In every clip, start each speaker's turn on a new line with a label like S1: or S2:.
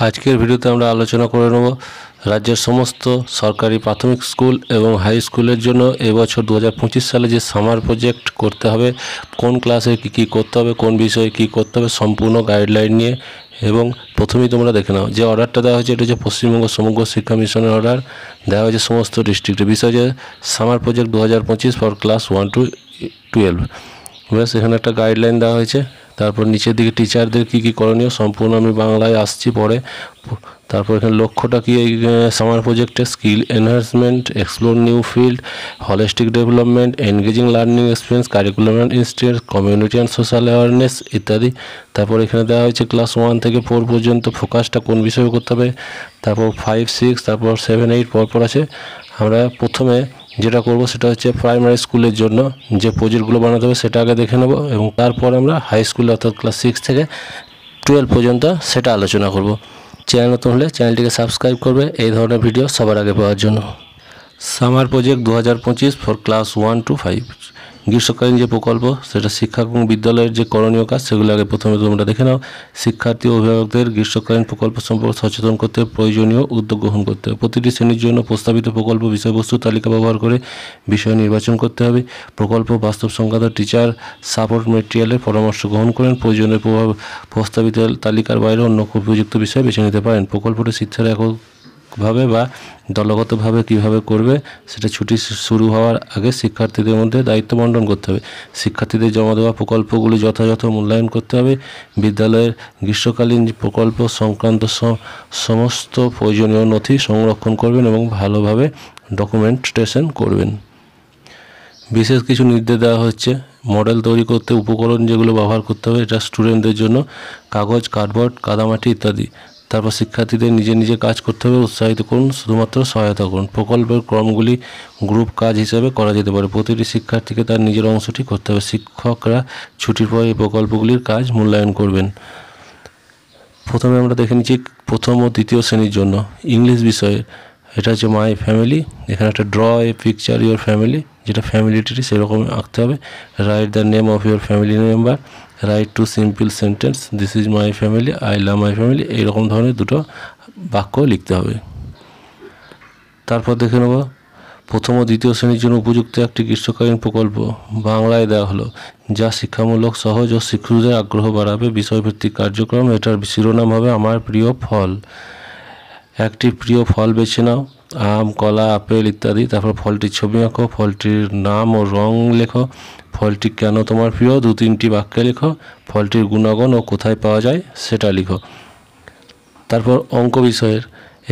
S1: আজকের ভিডিওতে আমরা আলোচনা করে নেব রাজ্যের সমস্ত সরকারি প্রাথমিক স্কুল এবং হাই স্কুলের জন্য এবছর 2025 সালে যে সামার প্রজেক্ট করতে হবে, কোন ক্লাসে কী করতে হবে, কোন বিষয়ে কী করতে হবে, সম্পূর্ণ গাইডলাইন নিয়ে। এবং প্রথমেই তোমরা দেখে নাও যে অর্ডারটা দেওয়া হয়েছে, এটা হচ্ছে পশ্চিমবঙ্গ সমগ্র শিক্ষা মিশনের অর্ডার দেওয়া হয়েছে সমস্ত ডিস্ট্রিক্টের বিষয় যে summer project 2025 for class 1 to 12। ব্যাস, এখানে একটা গাইডলাইন দেওয়া হয়েছে। তারপর নিচের দিকে টিচারদের কী কী করণীয়, সম্পূর্ণ আমি বাংলায় আসছি পরে। তারপর এখানে লক্ষ্যটা কি এই সামার প্রজেক্টে, skill enhancement, explore new field, holistic development, engaging learning experience, curriculum and institute, community and social awareness ইত্যাদি। তারপর এখানে দেওয়া হয়েছে ক্লাস 1 থেকে 4 পর্যন্ত ফোকাসটা কোন বিষয়ে করতে হবে। তারপর 5, 6, তারপর 7, 8 পরপর আছে। আমরা প্রথমে যেটা করব সেটা হচ্ছে প্রাইমারি স্কুলের জন্য যে প্রজেক্টগুলো বানাতে হবে সেটা আগে দেখে নেব, এবং তারপর আমরা হাই স্কুলে অর্থাৎ ক্লাস 6 থেকে 12 পর্যন্ত সেটা আলোচনা করব। চ্যানেল নতুন হলে চ্যানেলটিকে সাবস্ক্রাইব করবে এই ধরনের ভিডিও সবার আগে পাওয়ার জন্য। Summer project 2025 for class 1 to 5 গ্রীষ্মকালীন যে প্রকল্প, সেটা শিক্ষা এবং বিদ্যালয়ের যে করণীয় কাজ সেগুলো আগে প্রথমে তোমরা দেখে নাও। শিক্ষার্থী ও অভিভাবকদের গ্রীষ্মকালীন প্রকল্প সম্পর্কে সচেতন করতে প্রয়োজনীয় উদ্যোগ গ্রহণ করতে হবে। প্রতিটি শ্রেণীর জন্য প্রস্তাবিত প্রকল্প বিষয়বস্তু তালিকা ব্যবহার করে বিষয় নির্বাচন করতে হবে। প্রকল্প বাস্তব সংক্রান্ত টিচার সাপোর্ট মেটেরিয়ালের পরামর্শ গ্রহণ করেন। প্রয়োজনের প্রস্তাবিত তালিকার বাইরে অন্য উপযুক্ত বিষয় বেছে নিতে পারেন। প্রকল্পটি শিক্ষার এককভাবে বা দলগতভাবে কীভাবে করবে সেটা ছুটি শুরু হওয়ার আগে শিক্ষার্থীদের মধ্যে দায়িত্ব বণ্টন করতে হবে। শিক্ষার্থীদের জমা দেওয়া প্রকল্পগুলি যথাযথ মূল্যায়ন করতে হবে। বিদ্যালয়ের গ্রীষ্মকালীন প্রকল্প সংক্রান্ত সমস্ত প্রয়োজনীয় নথি সংরক্ষণ করবেন এবং ভালোভাবে ডকুমেন্টেশন করবেন। বিশেষ কিছু নির্দেশ দেওয়া হচ্ছে। মডেল তৈরি করতে উপকরণ যেগুলো ব্যবহার করতে হবে, এটা স্টুডেন্টদের জন্য কাগজ, কার্ডবোর্ড, কাদামাটি ইত্যাদি। তারপর শিক্ষার্থীদের নিজে কাজ করতে হবে, উৎসাহিত করুন, শুধুমাত্র সহায়তা করুন। প্রকল্পের ক্রমগুলি গ্রুপ কাজ হিসেবে করা যেতে পারে। প্রতিটি শিক্ষার্থীকে তার নিজের অংশটি করতে হবে। শিক্ষকরা ছুটির পর এই প্রকল্পগুলির কাজ মূল্যায়ন করবেন। প্রথমে আমরা দেখে নিচ্ছি প্রথম ও দ্বিতীয় শ্রেণীর জন্য ইংলিশ বিষয়ে, এটা হচ্ছে মাই ফ্যামিলি। এখানে একটা draw a picture your family, যেটা ফ্যামিলিটি সেরকম আঁকতে হবে। Write the name of your family member, right two simple sentence, this is my family, I love my family, এইরকম ধরনের দুটো বাক্য লিখতে হবে। তারপর দেখে নেব প্রথম ও দ্বিতীয় শ্রেণীর জন্য উপযুক্ত একটি গ্রীষ্মকালীন প্রকল্প বাংলায় দেওয়া হলো, যা শিক্ষামূলক, সহজ ও শিক্ষকদের আগ্রহ বাড়াবে। বিষয়ভিত্তিক কার্যক্রম, এটার শিরোনাম হবে আমার প্রিয় ফল। একটি প্রিয় ফল বেছে নাও, আম, কলা, আপেল ইত্যাদি। তারপর ফলটির ছবি আঁকো, ফলটির নাম ও রং লেখো, ফলটি কেন তোমার প্রিয় 2-3টি বাক্যে লেখো, ফলটির গুণাগুণ ও কোথায় পাওয়া যায় সেটা লিখো। তারপর অঙ্ক বিষয়ের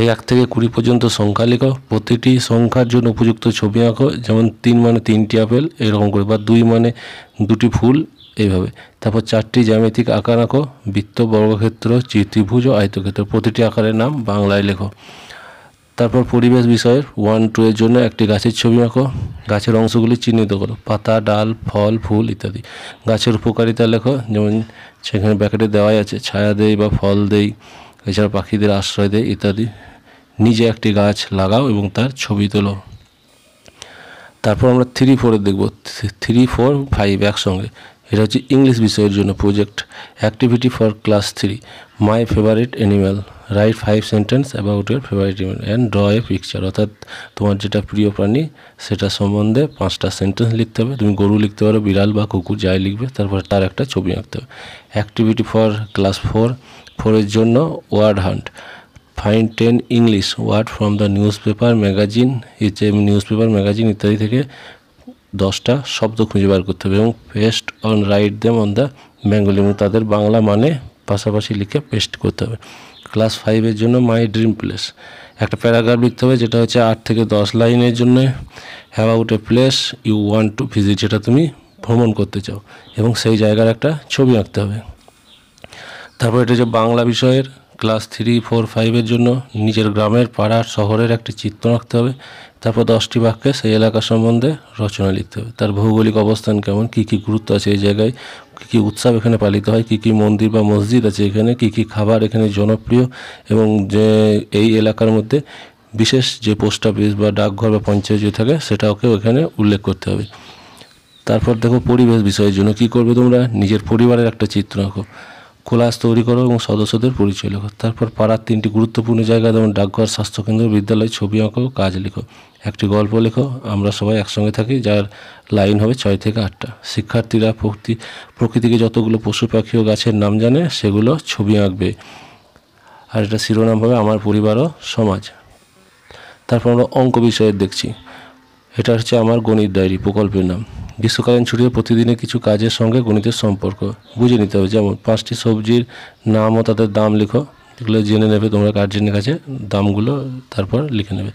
S1: এই 1 থেকে 20 পর্যন্ত সংখ্যা লেখো, প্রতিটি সংখ্যার জন্য উপযুক্ত ছবি আঁকো, যেমন 3 মানে 3টি আপেল এরকম করে, বা 2 মানে 2টি ফুল এইভাবে। তারপর 4টি জ্যামিতিক আকার আঁকো, বৃত্ত, বর্গক্ষেত্র, ত্রিভুজ ও আয়তক্ষেত্র। প্রতিটি আকারের নাম বাংলায় লেখো। তারপর পরিবেশ বিষয়ের 1-2 এর জন্য একটি গাছের ছবি আঁকো, গাছের অংশগুলি চিহ্নিত করো, পাতা, ডাল, ফল, ফুল ইত্যাদি। গাছের উপকারিতা লেখো, যেমন সেখানে ব্যাকেটে দেওয়াই আছে, ছায়া দেয় বা ফল দেয়, এছাড়া পাখিদের আশ্রয় দেয় ইত্যাদি। নিজে একটি গাছ লাগাও এবং তার ছবি তোলো। তারপর আমরা 3-4 দেখব, 3-4-5 একসঙ্গে। এটা হচ্ছে ইংলিশ বিষয়ের জন্য project activity for class 3, my favourite animal, right 5 sentence about your favourite animal and draw a picture. অর্থাৎ তোমার যেটা প্রিয় প্রাণী সেটা সম্বন্ধে 5টা সেন্টেন্স লিখতে হবে। তুমি গরু লিখতে পারো, বিড়াল বা কুকুর যাই লিখবে, তারপর তার একটা ছবি আঁকতে হবে। অ্যাক্টিভিটি ফর ক্লাস 4-4 জন্য word hunt, find 10 English word from the newspaper, magazine, newspaper, magazine ইত্যাদি থেকে 10টা শব্দ খুঁজে বার করতে হবে এবং paste on right them on the Bengali, এবং তাদের বাংলা মানে পাশাপাশি লিখে পেস্ট করতে হবে। ক্লাস 5-এর জন্য মাই ড্রিম প্লেস, একটা প্যারাগ্রাফ লিখতে হবে, যেটা হচ্ছে 8 থেকে 10 লাইনের জন্য। About a place you want to visit, যেটা তুমি ভ্রমণ করতে চাও, এবং সেই জায়গার একটা ছবি আঁকতে হবে। তারপর এটা হচ্ছে বাংলা বিষয়ের ক্লাস 3-4-5-এর জন্য নিজের গ্রামের, পাড়ার, শহরের একটি চিত্র আঁকতে হবে। তারপর 10টি বাক্যে সেই এলাকা সম্বন্ধে রচনা লিখতে হবে। তার ভৌগোলিক অবস্থান কেমন, কী কী গুরুত্ব আছে এই জায়গায়, কী কী উৎসব এখানে পালিত হয়, কী কী মন্দির বা মসজিদ আছে এখানে, কী কী খাবার এখানে জনপ্রিয়, এবং যে এই এলাকার মধ্যে বিশেষ যে পোস্ট অফিস বা ডাকঘর বা পঞ্চায়েত যে থাকে সেটাকে ওখানে উল্লেখ করতে হবে। তারপর দেখো পরিবেশ বিষয়ের জন্য কী করবে তোমরা, নিজের পরিবারের একটা চিত্র আঁকো, ক্লাস তৈরি করো এবং সদস্যদের পরিচয় লেখো। তারপর পাড়ার 3টি গুরুত্বপূর্ণ জায়গা যেমন ডাকঘর, স্বাস্থ্যকেন্দ্র, বিদ্যালয় ছবি আঁকো, কাজ লেখো। একটি গল্প লেখো, আমরা সবাই একসঙ্গে থাকি, যার লাইন হবে 6 থেকে 8টা। শিক্ষার্থীরা প্রকৃতিকে যতগুলো পশু পাখি ও গাছের নাম জানে সেগুলো ছবি আঁকবে। আর এটা শিরোনাম হবে আমার পরিবার ও সমাজ। তারপর আমরা অঙ্ক বিষয়ের দেখছি। এটা হচ্ছে আমার গণিত ডায়েরি প্রকল্পের নাম। গ্রীষ্মকালীন ছুটিতে প্রতিদিনের কিছু কাজের সঙ্গে গণিতের সম্পর্ক বুঝে নিতে হবে। যেমন 5টি সবজির নাম ও তাদের দাম লিখো, এগুলো জেনে নেবে তোমরা গার্জেনের কাছে, দামগুলো তারপর লিখে নেবে।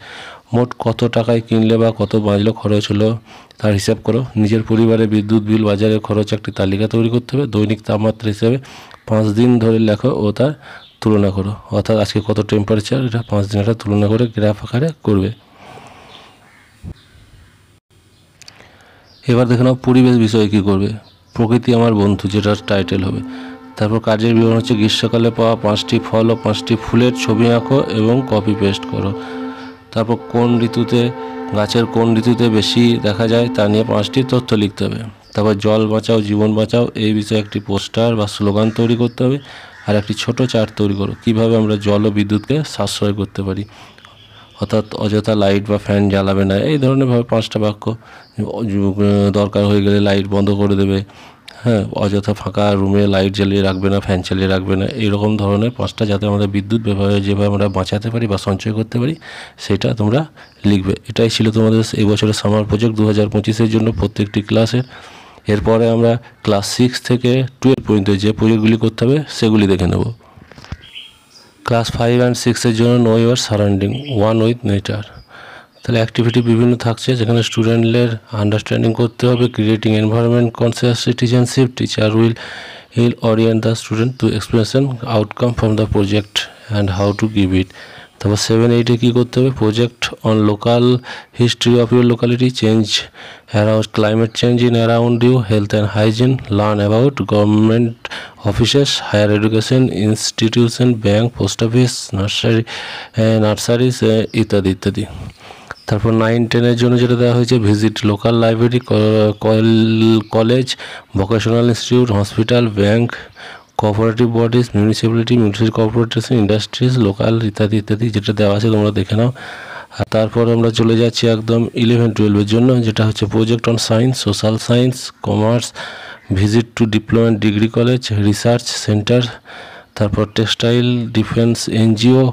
S1: মোট কত টাকায় কিনলে বা কত বাঁচলো খরচ হলো তার হিসাব করো। নিজের পরিবারে বিদ্যুৎ বিল, বাজারের খরচ একটি তালিকা তৈরি করতে হবে। দৈনিক তাপমাত্রা হিসাবে 5 দিন ধরে লেখো ও তার তুলনা করো, অর্থাৎ আজকে কত টেম্পারেচার, এটা 5 দিন একটা তুলনা করে গ্রাফ আকারে করবে। এবার দেখে নাও পরিবেশ বিষয়ে কী করবে। প্রকৃতি আমার বন্ধু, যেটা টাইটেল হবে। তারপর কাজের বিবরণ হচ্ছে গ্রীষ্মকালে পাওয়া 5টি ফল ও 5টি ফুলের ছবি আঁকো এবং কপি পেস্ট করো। তারপর গাছের কোন ঋতুতে বেশি দেখা যায় তা নিয়ে 5টি তথ্য লিখতে হবে। তারপর জল বাঁচাও জীবন বাঁচাও এই বিষয়ে একটি পোস্টার বা স্লোগান তৈরি করতে হবে। আর একটি ছোট চার্ট তৈরি করো কীভাবে আমরা জল ও বিদ্যুৎকে সাশ্রয় করতে পারি, অর্থাৎ অযথা লাইট বা ফ্যান জ্বালাবে না, এই ধরনের ভাবে 5টা বাক্য। দরকার হয়ে গেলে লাইট বন্ধ করে দেবে, হ্যাঁ, অযথা ফাঁকা রুমে লাইট জ্বালিয়ে রাখবে না, ফ্যান চালিয়ে রাখবে না, এইরকম ধরনের 5টা, যাতে আমরা বিদ্যুৎ ব্যবহারে যেভাবে আমরা বাঁচাতে পারি বা সঞ্চয় করতে পারি সেটা তোমরা লিখবে। এটাই ছিল তোমাদের এই বছরের সামার প্রজেক্ট 2025-এর জন্য প্রত্যেকটি ক্লাসের। এরপরে আমরা ক্লাস 6 থেকে 12 পর্যন্ত যে প্রজেক্টগুলি করতে হবে সেগুলি দেখে নেব। ক্লাস 5 অ্যান্ড 6-এর জন্য know your surrounding, one with nature. তাহলে অ্যাক্টিভিটি বিভিন্ন থাকছে, যেখানে স্টুডেন্টদের আন্ডারস্ট্যান্ডিং করতে হবে, creating environment conscious citizenship, teacher will orient the student to experience outcome from the project and how to give it. তারপর 7-8-এ কী করতে হবে, project on local history of your locality, change around climate change in around you, health and hygiene, learn about government offices, higher education institution, bank, post office, নার্সারিজ ইত্যাদি ইত্যাদি। তারপর 9-10-এর জন্য যেটা দেওয়া হয়েছে, visit local library, college, vocational institute, hospital, bank, cooperative bodies, municipality, municipal corporation, industries, local ইত্যাদি ইত্যাদি, যেটা দেওয়া আছে তোমরা দেখে নাও। আর তারপর আমরা চলে যাচ্ছি একদম 11-12-এর জন্য, যেটা হচ্ছে project on science, social science, commerce, visit to diploma degree college, research centre, তারপর textile, defence NGO,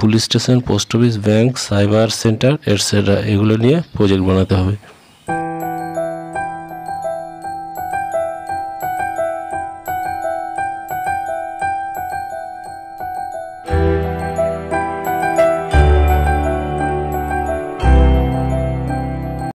S1: police station, post office, bank, cyber centre etcetera, এগুলো নিয়ে প্রজেক্ট বানাতে হবে।